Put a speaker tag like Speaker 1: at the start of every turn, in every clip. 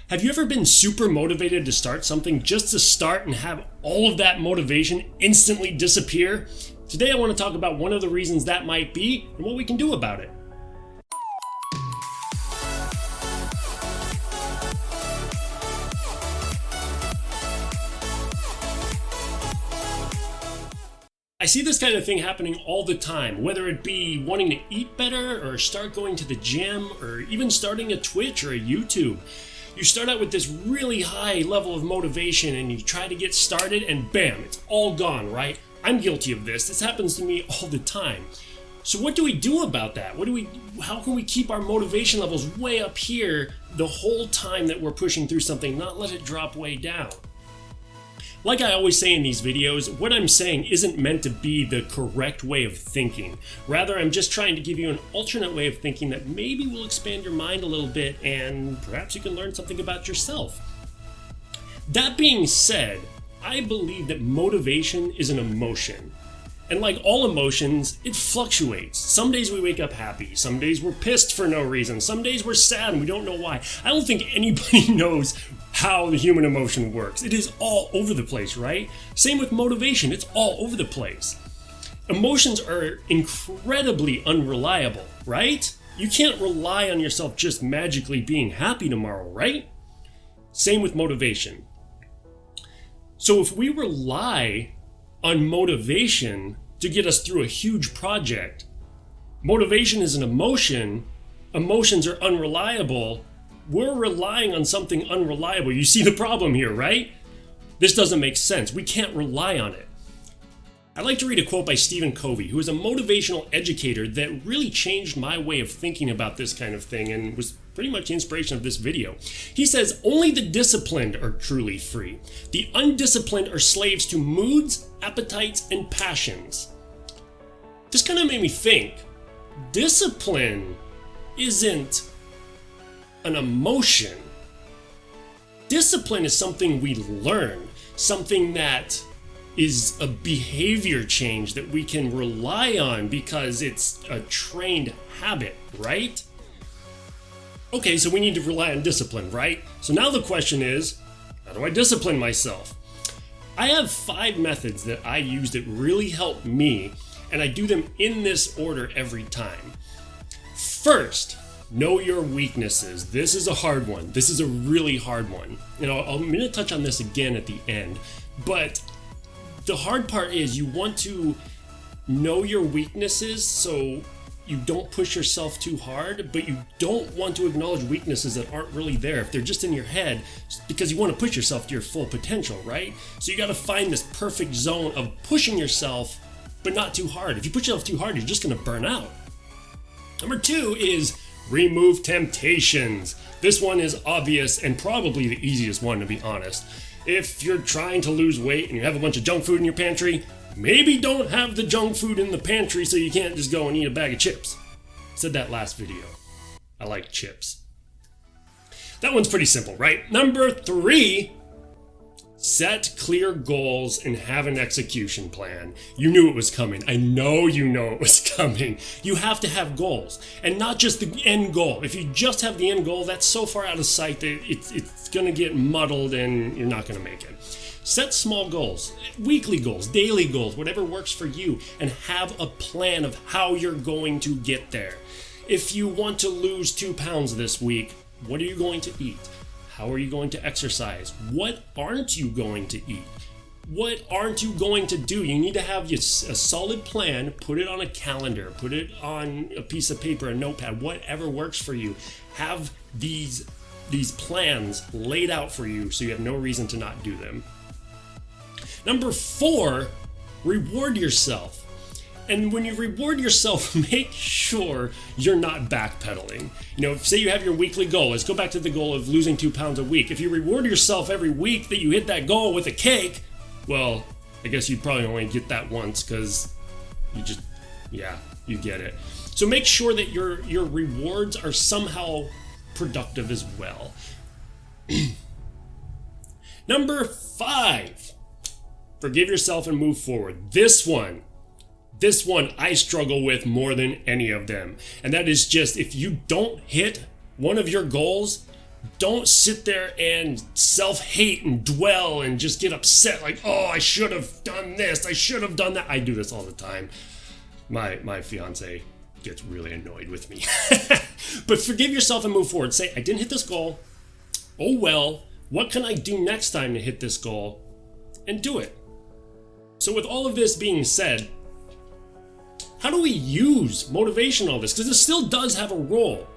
Speaker 1: Have you ever been super motivated to start something just to start and have all of that motivation instantly disappear? Today I want to talk about one of the reasons that might be and what we can do about it. I see this kind of thing happening all the time, whether it be wanting to eat better or start going to the gym or even starting a Twitch or a YouTube. You start out with this really high level of motivation and you try to get started and bam, it's all gone, right? I'm guilty of this. This happens to me all the time. So what do we do about that? How can we keep our motivation levels way up here the whole time that we're pushing through something, not let it drop way down? Like I always say in these videos, what I'm saying isn't meant to be the correct way of thinking. Rather, I'm just trying to give you an alternate way of thinking that maybe will expand your mind a little bit and perhaps you can learn something about yourself. That being said, I believe that motivation is an emotion. And like all emotions, it fluctuates. Some days we wake up happy, some days we're pissed for no reason, some days we're sad and we don't know why. I don't think anybody knows how the human emotion works. It is all over the place, right? Same with motivation, it's all over the place. Emotions are incredibly unreliable, right? You can't rely on yourself just magically being happy tomorrow, right? Same with motivation. So if we rely on motivation to get us through a huge project, motivation is an emotion, emotions are unreliable, we're relying on something unreliable. You see the problem here, right? This doesn't make sense. We can't rely on it. I'd like to read a quote by Stephen Covey, who is a motivational educator that really changed my way of thinking about this kind of thing and was pretty much the inspiration of this video. He says, "Only the disciplined are truly free. The undisciplined are slaves to moods, appetites, and passions." This kind of made me think, discipline isn't an emotion. Discipline is something we learn, something that is a behavior change that we can rely on because it's a trained habit, right? Okay, so we need to rely on discipline, right? So now the question is, how do I discipline myself? I have 5 methods that I use that really help me, and I do them in this order every time. First, know your weaknesses. This is a hard one. This is a really hard one. I'm going to touch on this again at the end, but the hard part is you want to know your weaknesses so you don't push yourself too hard, but you don't want to acknowledge weaknesses that aren't really there if they're just in your head, because you want to push yourself to your full potential, right? So you got to find this perfect zone of pushing yourself, but not too hard. If you push yourself too hard, you're just going to burn out. Number 2 is remove temptations. This one is obvious and probably the easiest one, to be honest. If you're trying to lose weight and you have a bunch of junk food in your pantry, maybe don't have the junk food in the pantry so you can't just go and eat a bag of chips. I said that last video. I like chips. That one's pretty simple, right? Number 3, set clear goals and have an execution plan. You knew it was coming. I know you know it was coming. You have to have goals, and not just the end goal. If you just have the end goal, that's so far out of sight that it's going to get muddled and you're not going to make it. Set small goals, weekly goals, daily goals, whatever works for you, and have a plan of how you're going to get there. If you want to lose 2 pounds this week, what are you going to eat? How are you going to exercise? What aren't you going to eat? What aren't you going to do? You need to have a solid plan, put it on a calendar, put it on a piece of paper, a notepad, whatever works for you. Have these plans laid out for you so you have no reason to not do them. Number 4, reward yourself. And when you reward yourself, make sure you're not backpedaling. Say you have your weekly goal. Let's go back to the goal of losing 2 pounds a week. If you reward yourself every week that you hit that goal with a cake, well, I guess you'd probably only get that once because you get it. So make sure that your rewards are somehow productive as well. Number 5, forgive yourself and move forward. This one I struggle with more than any of them. And that is just, if you don't hit one of your goals, Don't sit there and self-hate and dwell and just get upset like, oh, I should have done this, I should have done that. I do this all the time. My fiance gets really annoyed with me. But forgive yourself and move forward. Say, I didn't hit this goal. Oh well, what can I do next time to hit this goal? And do it. So with all of this being said, how do we use motivation in all this? Because it still does have a role.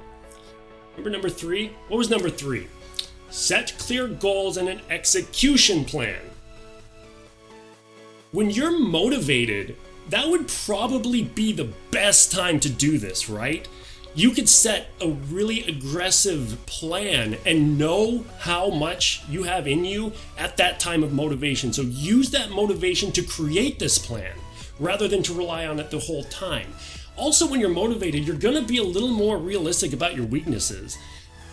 Speaker 1: Remember number 3? What was number 3? Set clear goals and an execution plan. When you're motivated, that would probably be the best time to do this, right? You could set a really aggressive plan and know how much you have in you at that time of motivation. So use that motivation to create this plan rather than to rely on it the whole time. Also, when you're motivated, you're going to be a little more realistic about your weaknesses.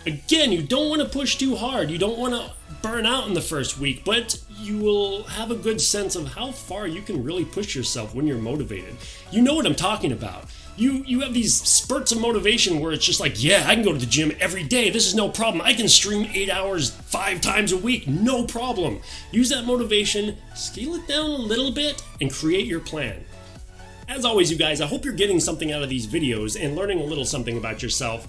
Speaker 1: Again, you don't want to push too hard. You don't want to burn out in the first week, but you will have a good sense of how far you can really push yourself when you're motivated. You know what I'm talking about. You have these spurts of motivation where it's just like, yeah, I can go to the gym every day. This is no problem. I can stream 8 hours 5 times a week. No problem. Use that motivation, scale it down a little bit, and create your plan. As always, you guys, I hope you're getting something out of these videos and learning a little something about yourself.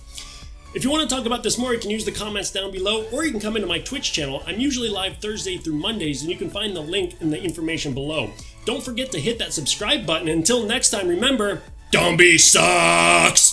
Speaker 1: If you want to talk about this more, you can use the comments down below, or you can come into my Twitch channel. I'm usually live Thursday through Mondays, and you can find the link in the information below. Don't forget to hit that subscribe button. Until next time, remember, don't be sucks!